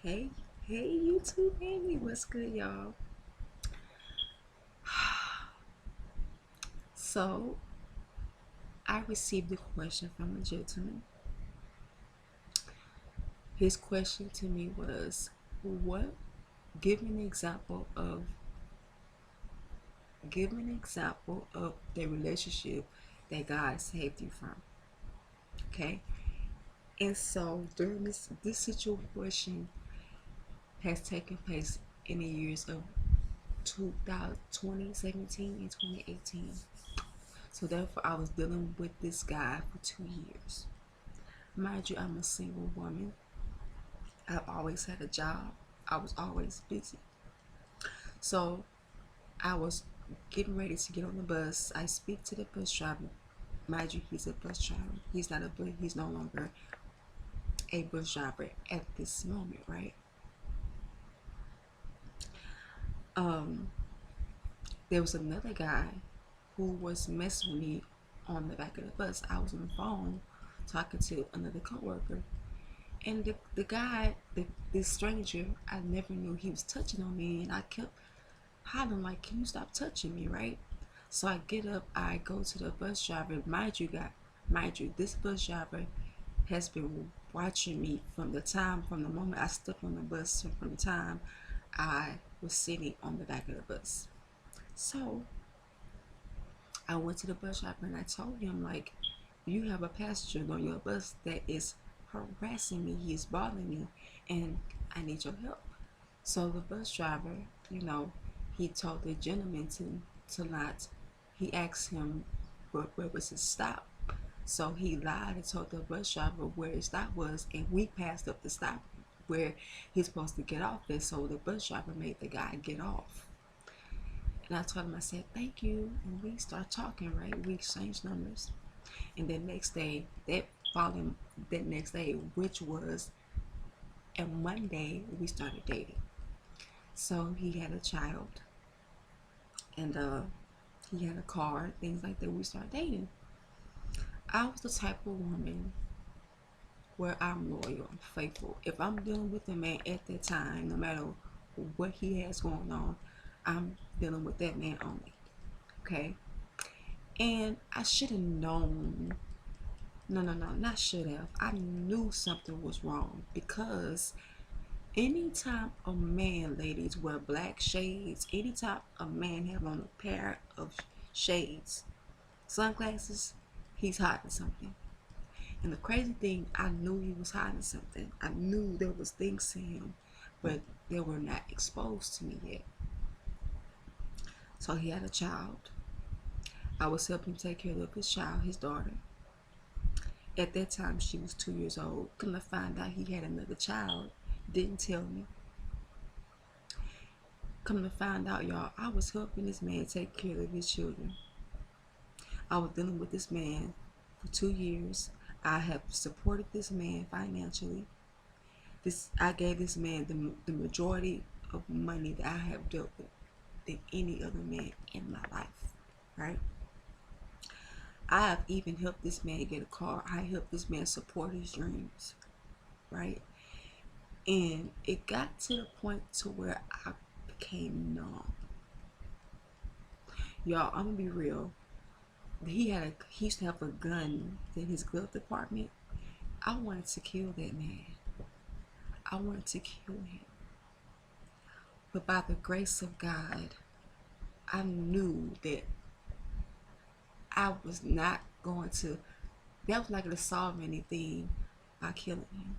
Hey, hey, YouTube family, what's good, y'all? So, I received a question from a gentleman. His question to me was, "What? Give me an example of, give me an example of the relationship that God saved you from." Okay, and so during this situation has taken place in the years of 2017 and 2018. So therefore, I was dealing with this guy for 2 years. Mind you, I'm a single woman. I've always had a job. I was always busy. So I was getting ready to get on the bus. I speak to the bus driver. Mind you, he's a bus driver. He's not a bus. He's no longer a bus driver at this moment, right? Um, there was another guy who was messing with me on the back of the bus. I was on the phone talking to another coworker, and the guy, this stranger, I never knew he was touching on me, and I kept hollering like, "Can you stop touching me?" Right? So I get up, I go to the bus driver. Mind you, this bus driver has been watching me from the moment I stepped on the bus, from the time I was sitting on the back of the bus. So I went to the bus driver and I told him, like, "You have a passenger on your bus that is harassing me. He is bothering me, and I need your help." So the bus driver, you know, he told the gentleman to not. He asked him where was his stop. So he lied and told the bus driver where his stop was, and we passed up the stop where he's supposed to get off at. So the bus driver made the guy get off. And I told him, I said, "Thank you." And we start talking, right? We exchanged numbers. And the next day, following that next day, which was a Monday, we started dating. So he had a child, and he had a car, things like that. We started dating. I was the type of woman where I'm loyal, I'm faithful. If I'm dealing with a man at that time, no matter what he has going on, I'm dealing with that man only. Okay? And I should have known. No, no, no, not should have. I knew something was wrong because anytime a man, ladies, wear black shades, anytime a man have on a pair of shades, sunglasses, he's hiding something. And the crazy thing, I knew he was hiding something. I knew there was things to him, but they were not exposed to me yet. So he had a child. I was helping take care of his child, his daughter. At that time, she was 2 years old. Come to find out he had another child. Didn't tell me. Come to find out, y'all, I was helping this man take care of his children. I was dealing with this man for 2 years. I have supported this man financially. I gave this man the majority of money that I have dealt with than any other man in my life. Right? I have even helped this man get a car. I helped this man support his dreams. Right? And it got to the point to where I became numb. Y'all, I'm gonna be real. He used to have a gun in his glove department. I wanted to kill that man. I wanted to kill him. But by the grace of God, I knew that I was not going to, that was not going to solve anything by killing him.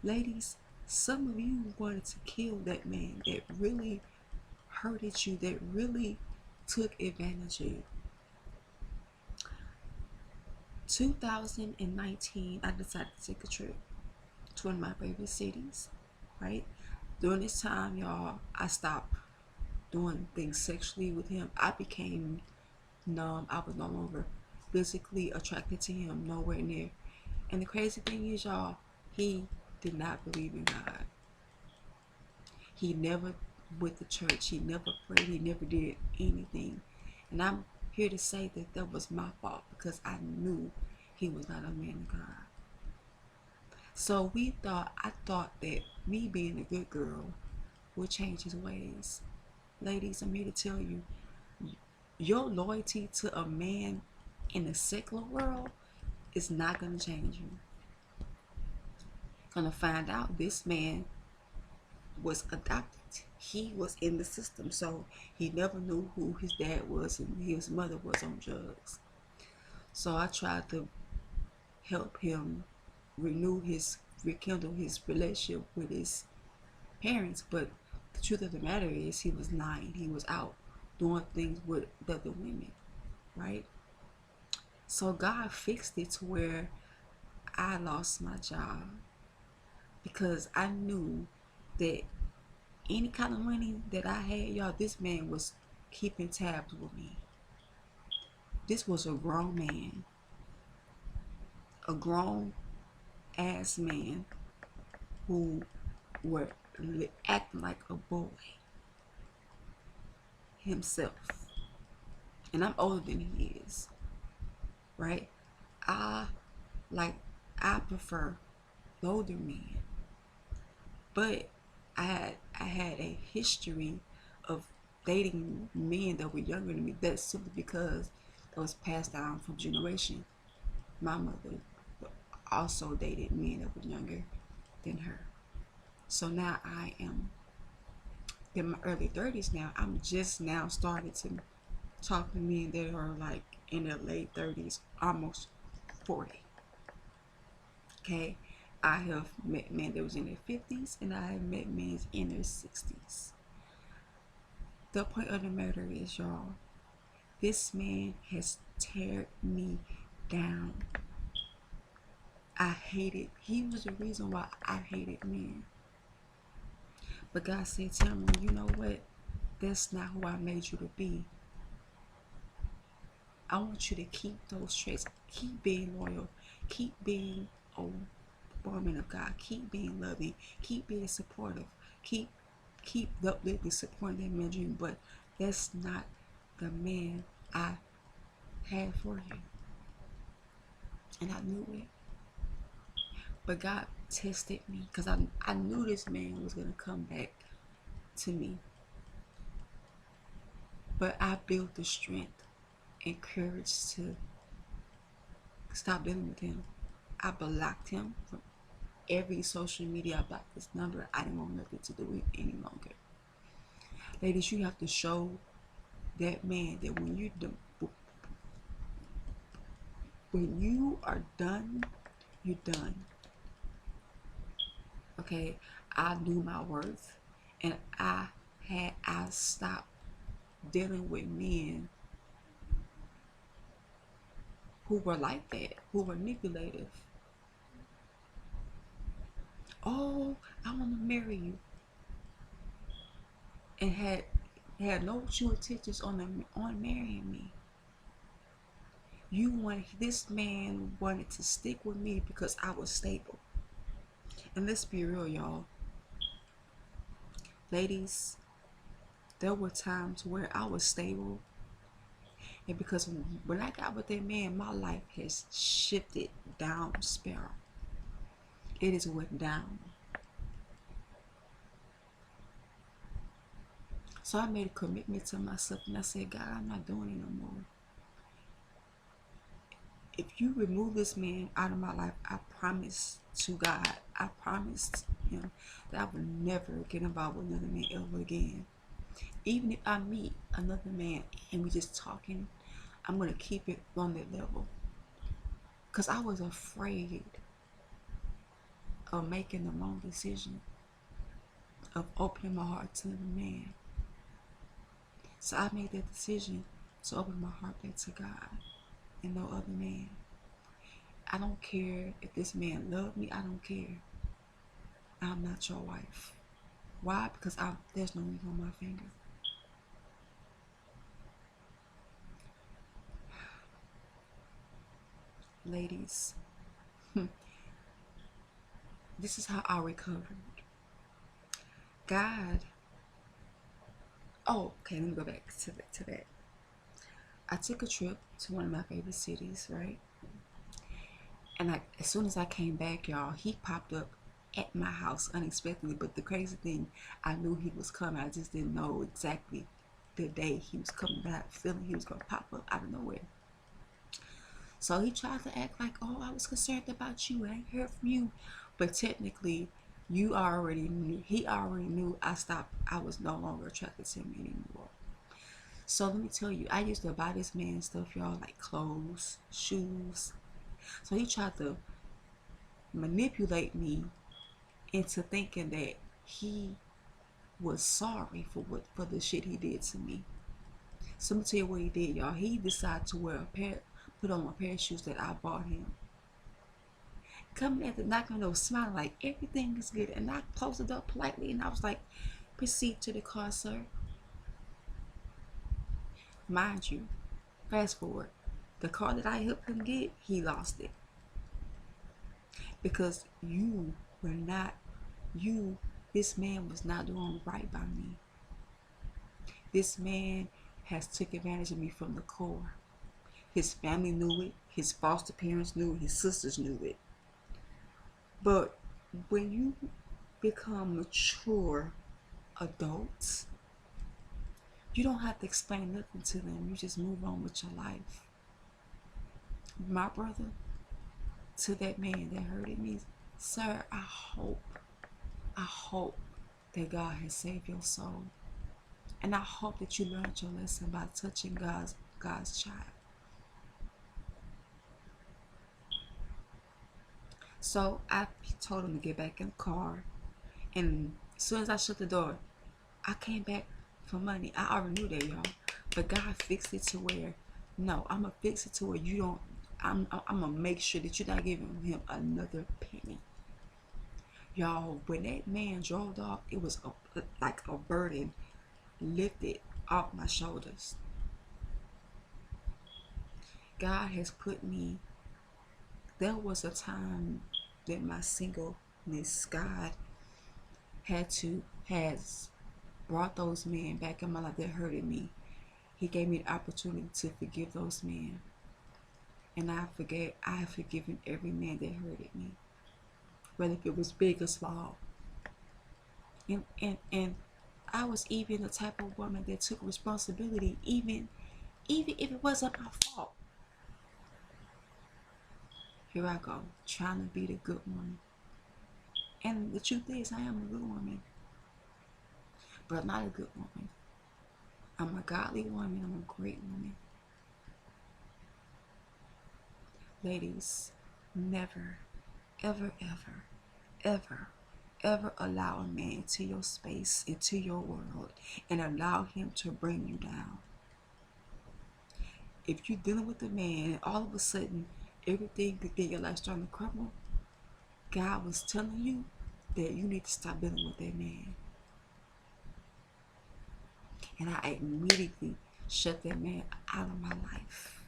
Ladies, some of you wanted to kill that man that really hurted you, that really took advantage of you. 2019, I decided to take a trip to one of my favorite cities, right? During this time, y'all, I stopped doing things sexually with him. I became numb. I was no longer physically attracted to him, nowhere near. And the crazy thing is, y'all, he did not believe in God. He never went to church. He never prayed. He never did anything. And I'm here to say that that was my fault because I knew he was not a man of God. So I thought that me being a good girl will change his ways. Ladies, I'm here to tell you, your loyalty to a man in the secular world is not going to change you. Gonna find out this man was adopted. He was in the system, so he never knew who his dad was and his mother was on drugs. So I tried to help him rekindle his relationship with his parents, but the truth of the matter is he was 9. He was out doing things with other women, right? So God fixed it to where I lost my job because I knew that any kind of money that I had, y'all, this man was keeping tabs with me. This was a grown man, a grown ass man who were acting like a boy himself. And I'm older than he is, right? I like I prefer older men, but I had a history of dating men that were younger than me. That's simply because that was passed down from generation. My mother also dated men that were younger than her. So now I am in my early 30s now. I'm just now starting to talk to men that are like in their late 30s, almost 40. Okay? I have met men that was in their 50s and I have met men in their 60s. The point of the matter is, y'all, this man has teared me down. He was the reason why I hated men. But God said, Tamara, you know what? That's not who I made you to be. I want you to keep those traits. Keep being loyal. Keep being a woman of God. Keep being loving. Keep being supportive. Keep uplifting, supporting that man dream. But that's not the man I had for you. And I knew it. But God tested me because I knew this man was going to come back to me. But I built the strength and courage to stop dealing with him. I blocked him from every social media. I blocked his number. I didn't want nothing to do with it any longer. Ladies, you have to show that man that when you are done, you're done. Okay, I knew my worth, and I stopped dealing with men who were like that, who were manipulative. Oh, I want to marry you, and had no true intentions on marrying me. This man wanted to stick with me because I was stable. And let's be real, y'all. Ladies, there were times where I was stable, and because when I got with that man, my life has shifted down spiral. It has went down. So I made a commitment to myself, and I said, God, I'm not doing it no more. If you remove this man out of my life, I promise to God, I promised him that I would never get involved with another man ever again. Even if I meet another man and we just talking, I'm going to keep it on that level. Because I was afraid of making the wrong decision, of opening my heart to the man. So I made that decision to open my heart back to God and no other man. I don't care if this man loved me. I don't care. I'm not your wife. Why? Because there's no ring on my finger. Ladies, this is how I recovered. God. Oh, okay. Let me go back to that. I took a trip to one of my favorite cities, right? And as soon as I came back, y'all, he popped up at my house unexpectedly. But the crazy thing, I knew he was coming. I just didn't know exactly the day he was coming. But I had a feeling he was going to pop up out of nowhere. So he tried to act like, oh, I was concerned about you. I ain't heard from you. But technically, you already knew. He already knew I stopped. I was no longer attracted to him anymore. So let me tell you, I used to buy this man stuff, y'all, like clothes, shoes. So he tried to manipulate me into thinking that he was sorry for the shit he did to me. So let me tell you what he did, y'all. He decided to put on a pair of shoes that I bought him. Coming at the knock on the door, smiling like everything is good, and I closed the door politely, and I was like, "Proceed to the car, sir." Mind you, fast forward, the car that I helped him get, he lost it because you were not you. This man was not doing right by me. This man has took advantage of me from the core. His family knew it. His foster parents knew it. His sisters knew it. But when you become mature adults, you don't have to explain nothing to them. You just move on with your life. My brother, to that man that hurted me, sir, I hope that God has saved your soul. And I hope that you learned your lesson by touching God's child. So I told him to get back in the car. And as soon as I shut the door, I came back for money. I already knew that, y'all. But God fixed it to where, no, I'm going to fix it to where you don't, I'm going to make sure that you're not giving him another penny. Y'all, when that man drove off, it was like a burden lifted off my shoulders. God has put me, there was a time that my singleness, God has brought those men back in my life that hurted me. He gave me the opportunity to forgive those men. And I have forgiven every man that hurted me, whether if it was big or small. And I was even the type of woman that took responsibility, even if it wasn't my fault. Here I go, trying to be the good woman. And the truth is, I am a good woman, but I'm not a good woman. I'm a godly woman. I'm a great woman. Ladies, never, ever, ever, ever, ever allow a man into your space, into your world, and allow him to bring you down. If you're dealing with a man and all of a sudden everything in your life starting to crumble, God was telling you that you need to stop dealing with that man. And I immediately shut that man out of my life.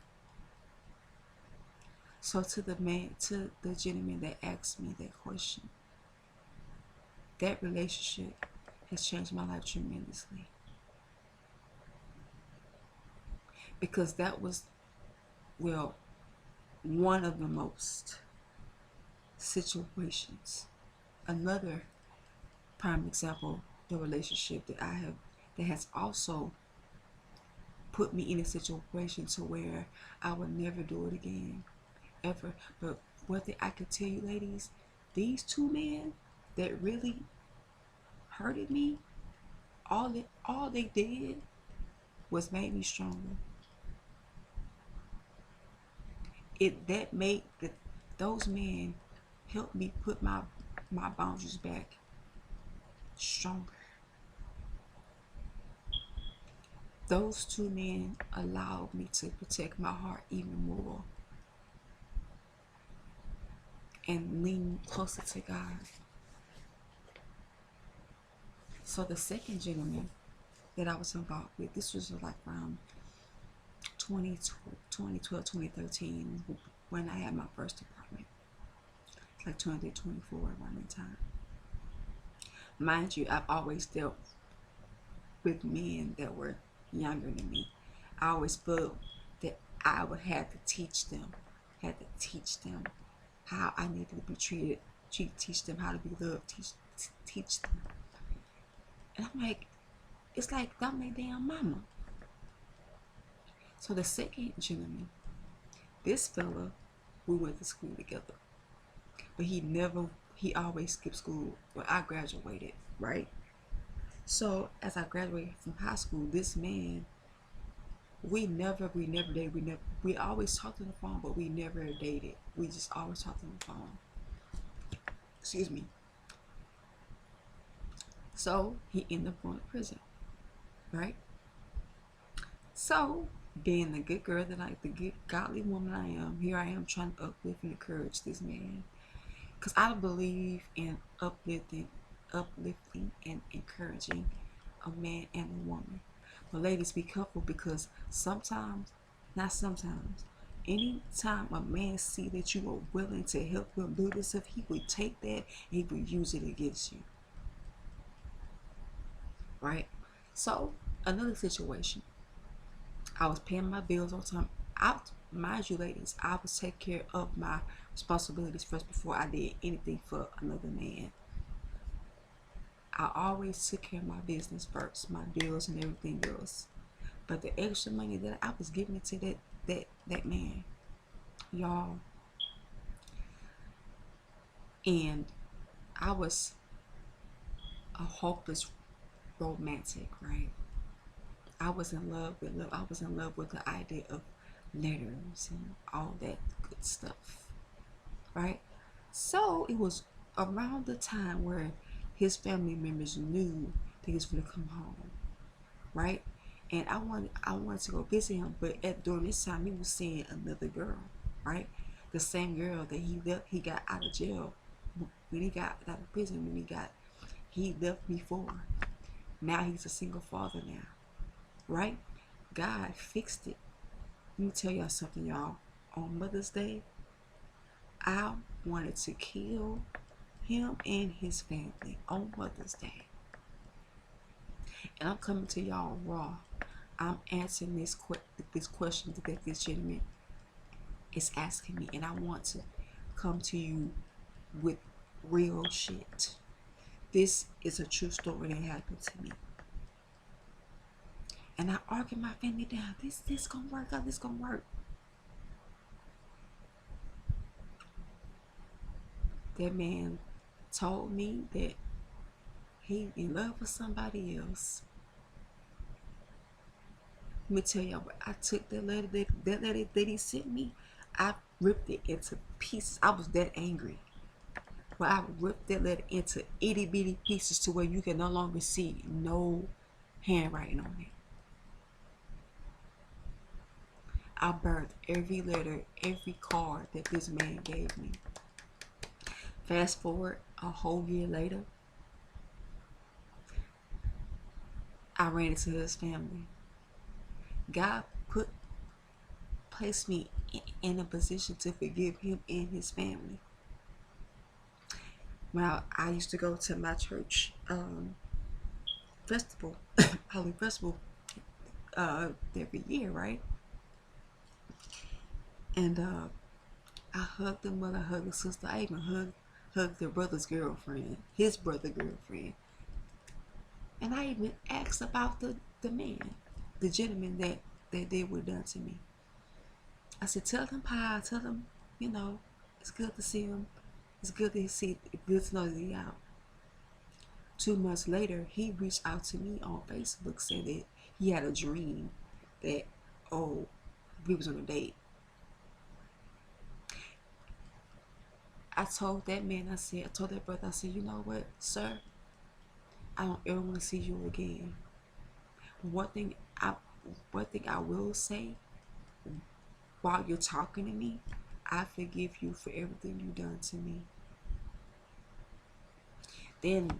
So to the gentleman that asked me that question, that relationship has changed my life tremendously. Because that was, well, one of the most situations. Another prime example, the relationship that I have, that has also put me in a situation to where I would never do it again, ever. But one thing I can tell you, ladies, these two men that really hurted me, all they did was make me stronger. Those men helped me put my boundaries back stronger. Those two men allowed me to protect my heart even more and lean closer to God. So the second gentleman that I was involved with, this was like around 2012, 2013, when I had my first apartment. It's like 2024 around that time. Mind you, I've always dealt with men that were younger than me. I always felt that I would have to teach them how I needed to be treated teach them how to be loved, teach them. And I'm like, it's like I'm their damn mama. So the second gentleman, this fella, we went to school together, but he always skipped school. Well, I graduated, right? So as I graduated from high school, this man, we never dated. We always talked on the phone, but we never dated. We just always talked on the phone. Excuse me. So he ended up going to prison, right? So being the good girl the good godly woman I am, here I am trying to uplift and encourage this man, because I believe in uplifting and encouraging a man and a woman. But ladies, be careful, because sometimes, not sometimes, anytime a man see that you are willing to help him do this stuff, he would take that and he would use it against you, right? So another situation, I was paying my bills on time. Mind you, ladies, I was take care of my responsibilities first before I did anything for another man. I always took care of my business first, my bills and everything else. But the extra money that I was giving it to that man, y'all, and I was a hopeless romantic, right? I was in love with love. I was in love with the idea of letters and all that good stuff, right? So it was around the time where his family members knew that he was going to come home, right? And I wanted to go visit him, but during this time he was seeing another girl, right? The same girl that he got out of jail, when he got out of prison, he left me for. Now he's a single father now, right? God fixed it. Let me tell y'all something, y'all. On Mother's Day, I wanted to kill him and his family on Mother's Day. And I'm coming to y'all raw. I'm answering this question that this gentleman is asking me, and I want to come to you with real shit. This is a true story that happened to me. And I argued my family down. This gonna work out. This gonna work. That man told me that he in love with somebody else. Let me tell y'all, I took that letter that he sent me. I ripped it into pieces. I was that angry. But I ripped that letter into itty bitty pieces to where you can no longer see no handwriting on it. I burned every letter, every card that this man gave me. Fast forward a whole year later, I ran into his family. God placed me in a position to forgive him and his family. When I used to go to my church festival, Halloween festival, every year, right? And I hugged the mother, hugged the sister. I even hugged the brother's girlfriend, his brother girlfriend. And I even asked about the man, the gentleman that did what done to me. I said, tell him hi, tell him, it's good to see him. It's good to know that he's out. 2 months later, he reached out to me on Facebook, said that he had a dream that, we was on a date. I told that man, I told that brother, I said, you know what, sir? I don't ever want to see you again. One thing I will say, while you're talking to me, I forgive you for everything you done to me. Then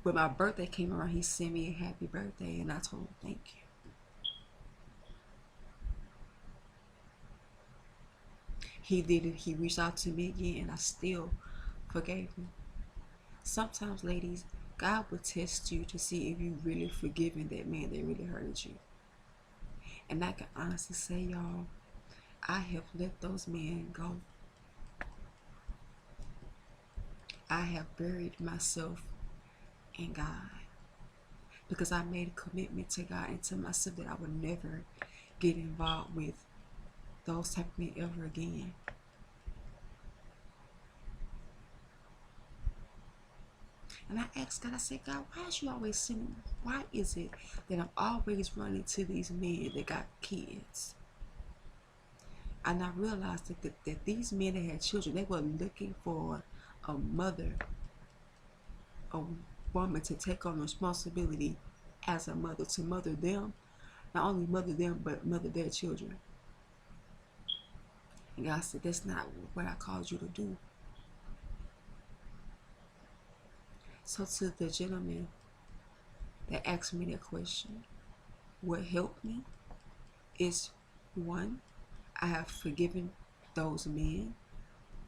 when my birthday came around, he sent me a happy birthday, and I told him thank you. He did it. He reached out to me again, and I still forgave him. Sometimes, ladies, God will test you to see if you really forgiven that man that really hurted you. And I can honestly say, y'all, I have let those men go. I have buried myself in God because I made a commitment to God and to myself that I would never get involved with those type of men ever again. And I asked God, I said, God, why is you always sending? Why is it that I'm always running to these men that got kids? And I realized that these men that had children, they were looking for a mother, a woman to take on responsibility as a mother, to mother them, not only mother them, but mother their children. And God said, that's not what I called you to do. So to the gentleman that asked me that question, what helped me is, one, I have forgiven those men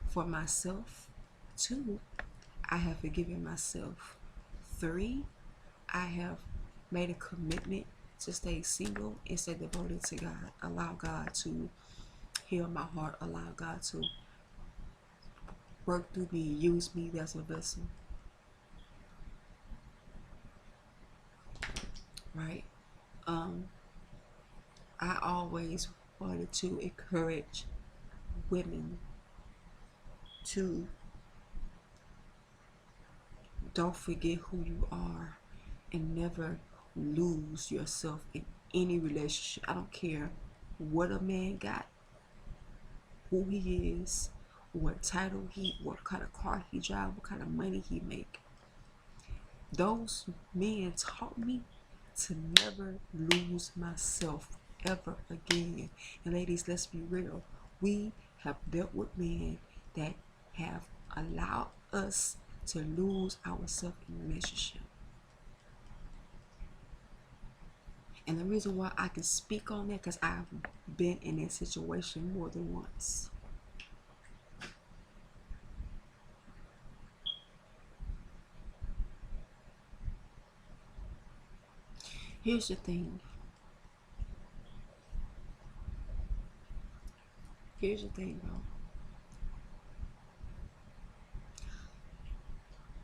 for myself. Two, I have forgiven myself. Three, I have made a commitment to stay single and stay devoted to God. Allow God to heal my heart. Allow God to work through me, use me as a vessel. Right? I always wanted to encourage women to don't forget who you are and never lose yourself in any relationship. I don't care what a man got, who he is, what kind of car he drive, what kind of money he make. Those men taught me to never lose myself ever again. And ladies, let's be real. We have dealt with men that have allowed us to lose ourselves in a relationship. And the reason why I can speak on that, because I've been in that situation more than once. Here's the thing. Here's the thing, bro.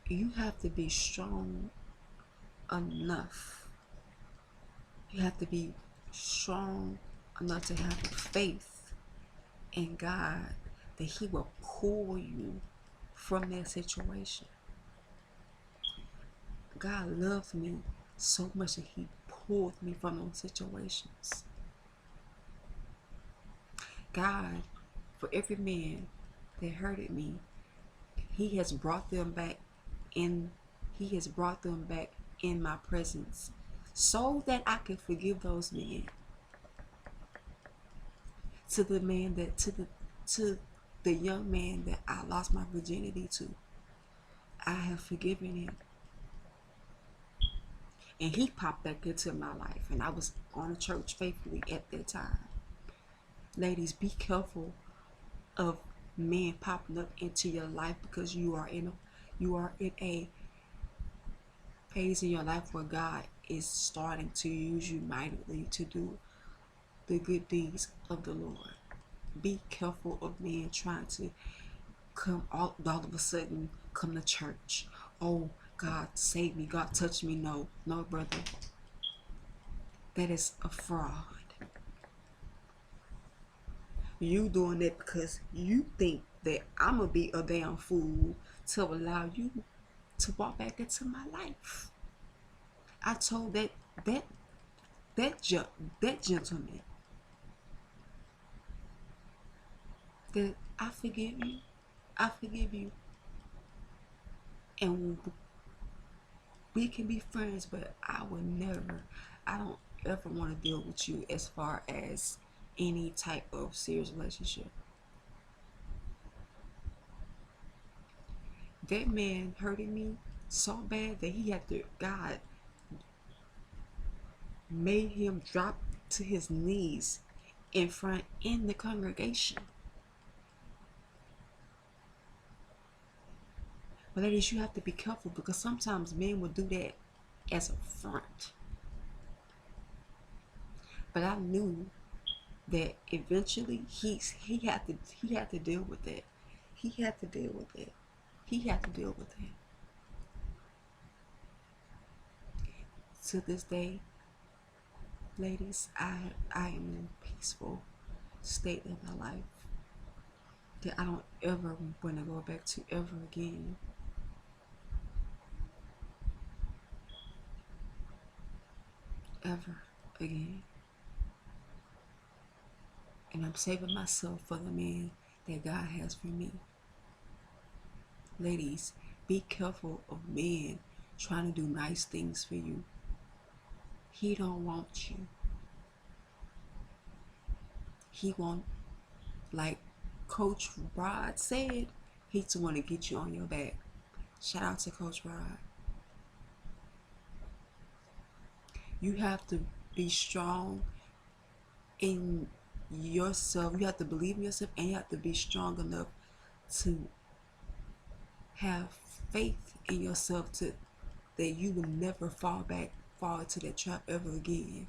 You have to be strong enough. You have to be strong enough to have faith in God that He will pull you from that situation. God loved me so much that He pulled me from those situations. God, for every man that hurted me, He has brought them back in. He has brought them back in my presence, so that I can forgive those men. To the man that to the young man that I lost my virginity to, I have forgiven him. And he popped back into my life, and I was on a church faithfully at that time. Ladies, be careful of men popping up into your life, because you are in a phase in your life where God is starting to use you mightily to do the good deeds of the Lord. Be careful of men trying to come all of a sudden come to church. Oh, God save me, God touch me. No, brother. That is a fraud. You doing that because you think that I'm gonna be a damn fool to allow you to walk back into my life. I told that gentleman that I forgive you. I forgive you. And we can be friends, but I don't ever want to deal with you as far as any type of serious relationship. That man hurted me so bad that God made him drop to his knees in the congregation. But ladies, you have to be careful, because sometimes men will do that as a front. But I knew that eventually he had to deal with that. He had to deal with it. He had to deal with it. To this day, ladies, I am in a peaceful state in my life that I don't ever want to go back to ever again. Ever again. And I'm saving myself for the man that God has for me. Ladies, be careful of men trying to do nice things for you. He don't want you. He want, like Coach Rod said, he just want to get you on your back. Shout out to Coach Rod. You have to be strong in yourself. You have to believe in yourself, and you have to be strong enough to have faith in yourself to that you will never fall into that trap ever again.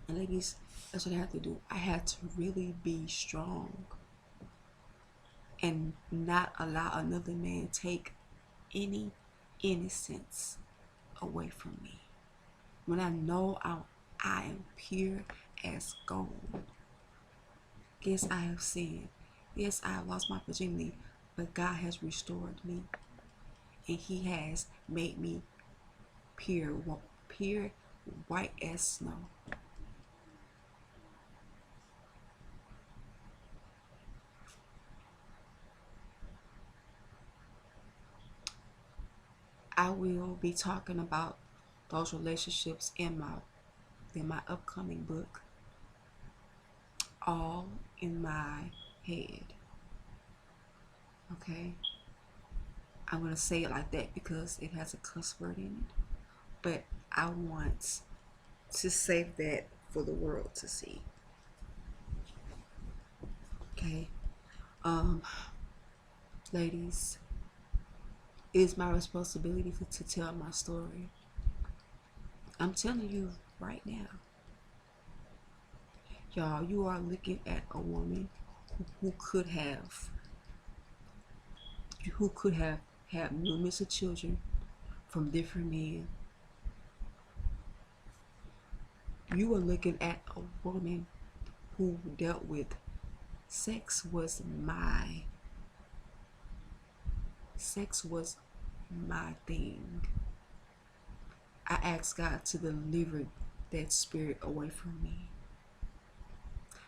And ladies, that's what I had to do. I had to really be strong and not allow another man take any innocence away from me. When I know I am pure as gold. Yes, I have sinned. Yes, I have lost my virginity, but God has restored me, and He has made me pure, pure, white as snow. I will be talking about those relationships in my upcoming book, all in my head. Okay, I'm gonna say it like that because it has a cuss word in it, but I want to save that for the world to see. Okay, um, ladies, it is my responsibility to tell my story. I'm telling you right now, y'all, you are looking at a woman who could have had numerous of children from different men. You are looking at a woman who dealt with sex. Sex was my thing. I asked God to deliver that spirit away from me.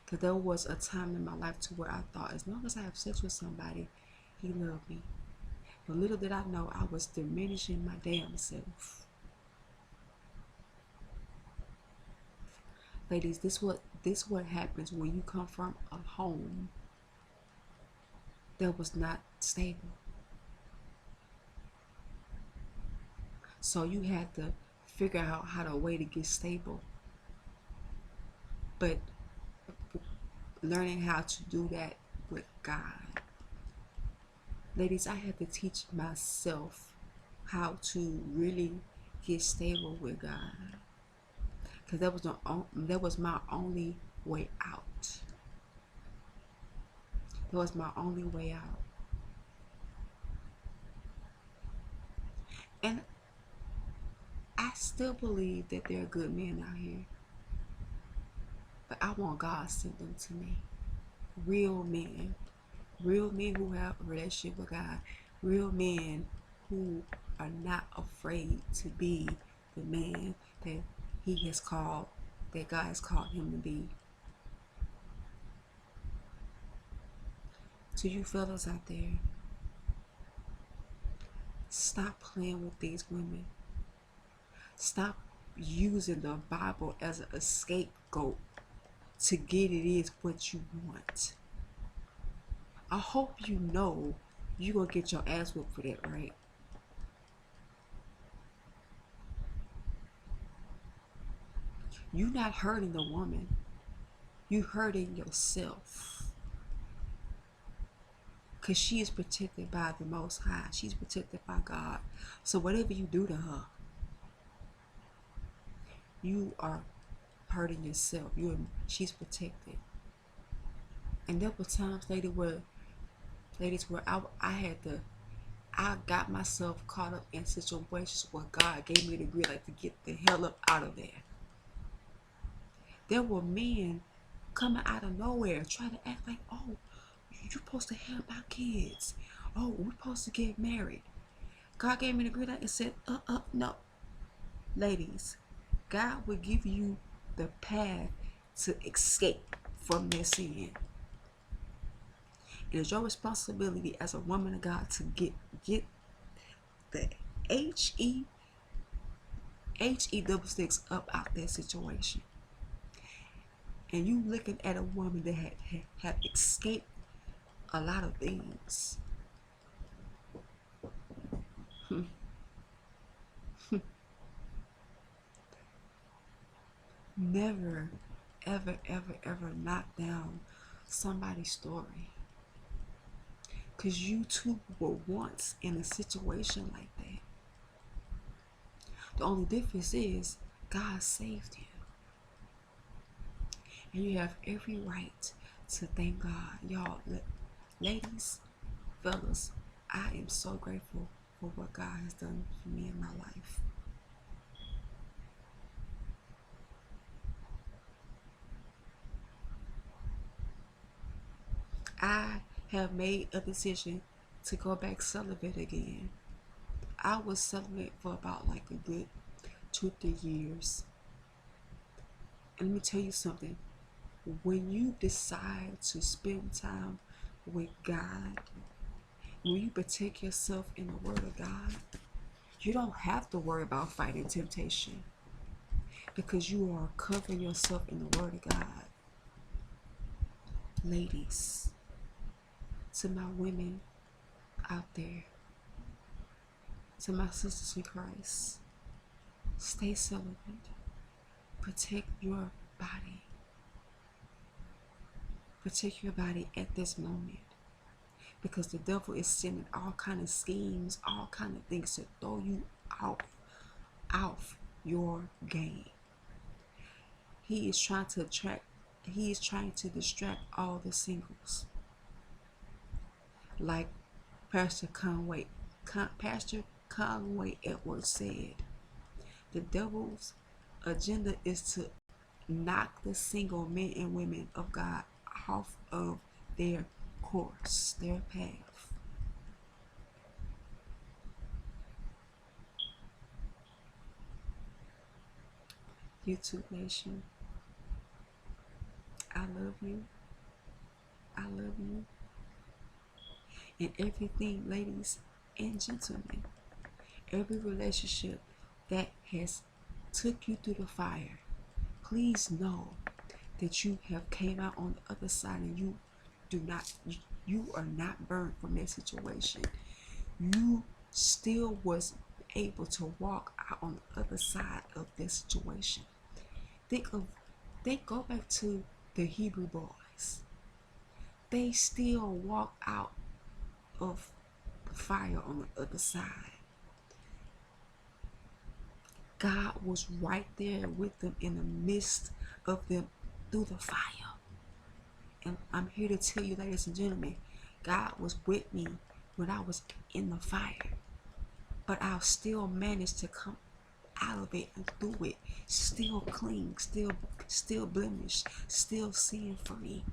Because there was a time in my life to where I thought as long as I have sex with somebody, he loved me. But little did I know I was diminishing my damn self. Ladies, this what happens when you come from a home that was not stable. So you had to figure out how to way to get stable. But learning how to do that with God. Ladies, I had to teach myself how to really get stable with God. Because that was my only way out. That was my only way out. And I still believe that there are good men out here. But I want God to send them to me. Real men. Real men who have a relationship with God. Real men who are not afraid to be the man that that God has called him to be. To you fellas out there, stop playing with these women. Stop using the Bible as a scapegoat to get it is what you want. I hope you know you gonna get your ass whooped for that, right? You not hurting the woman. You hurting yourself. Because she is protected by the Most High. She's protected by God. So whatever you do to her, you are hurting yourself. She's protected. And there were times later where ladies, where I got myself caught up in situations where God gave me the green light to get the hell up out of there. There were men coming out of nowhere trying to act like, oh, you're supposed to have our kids. Oh, we're supposed to get married. God gave me the green light and said, no. Ladies, God will give you the path to escape from their sin. It is your responsibility as a woman of God to get the HE double sticks up out that situation. And you looking at a woman that had escaped a lot of things. Never, ever, ever, ever knock down somebody's story. Because you too were once in a situation like that. The only difference is God saved you. And you have every right to thank God. Y'all, ladies, fellas, I am so grateful for what God has done for me in my life. I have made a decision to go back celibate again. I was celibate for about like a good 2-3 years. And let me tell you something. When you decide to spend time with God, when you protect yourself in the Word of God, you don't have to worry about fighting temptation because you are covering yourself in the Word of God. Ladies, to my women out there, to my sisters in Christ, stay celibate. Protect your body. Protect your body at this moment. Because the devil is sending all kind of schemes, all kind of things to throw you off your game. He is trying to distract all the singles. Like Pastor Conway Edwards said, the devil's agenda is to knock the single men and women of God off of their course, their path. YouTube Nation, I love you. I love you. And everything, ladies and gentlemen, every relationship that has took you through the fire, please know that you have came out on the other side and you are not burned from that situation. You still was able to walk out on the other side of this situation. Go back to the Hebrew boys. They still walk out of the fire on the other side. God was right there with them in the midst of them through the fire. And I'm here to tell you, ladies and gentlemen, God was with me when I was in the fire. But I still managed to come out of it and through it, still clean, still blemished, still sin free.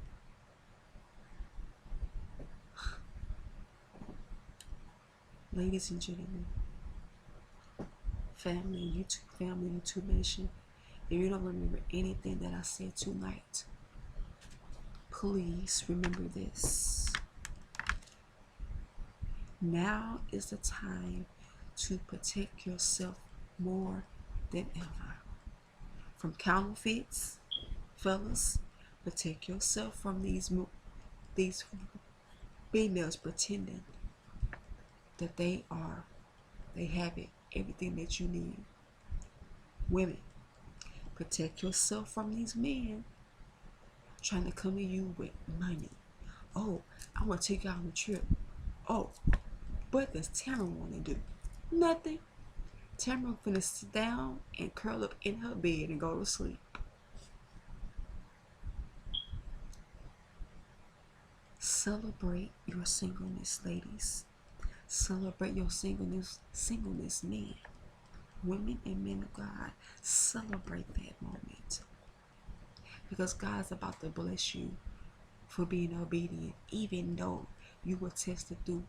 Ladies and gentlemen, family, YouTube Nation, if you don't remember anything that I said tonight, please remember this. Now is the time to protect yourself more than ever. From counterfeits, fellas, protect yourself from these females pretending that they have it, everything that you need. Women, protect yourself from these men trying to come to you with money. Oh, I want to take you out on a trip. Oh, what does Tamara want to do? Nothing. Tamara finna sit down and curl up in her bed and go to sleep. Celebrate your singleness, ladies. Celebrate your singleness, men, women, and men of God. Celebrate that moment because God's about to bless you for being obedient, even though you were tested through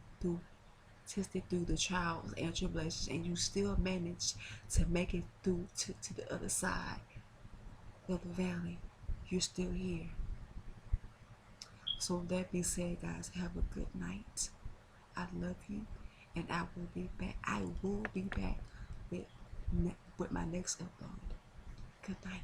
the trials and tribulations, and you still managed to make it through to the other side of the valley. You're still here. So with that being said, guys, have a good night. I love you, and I will be back. I will be back with with my next upload. Good night.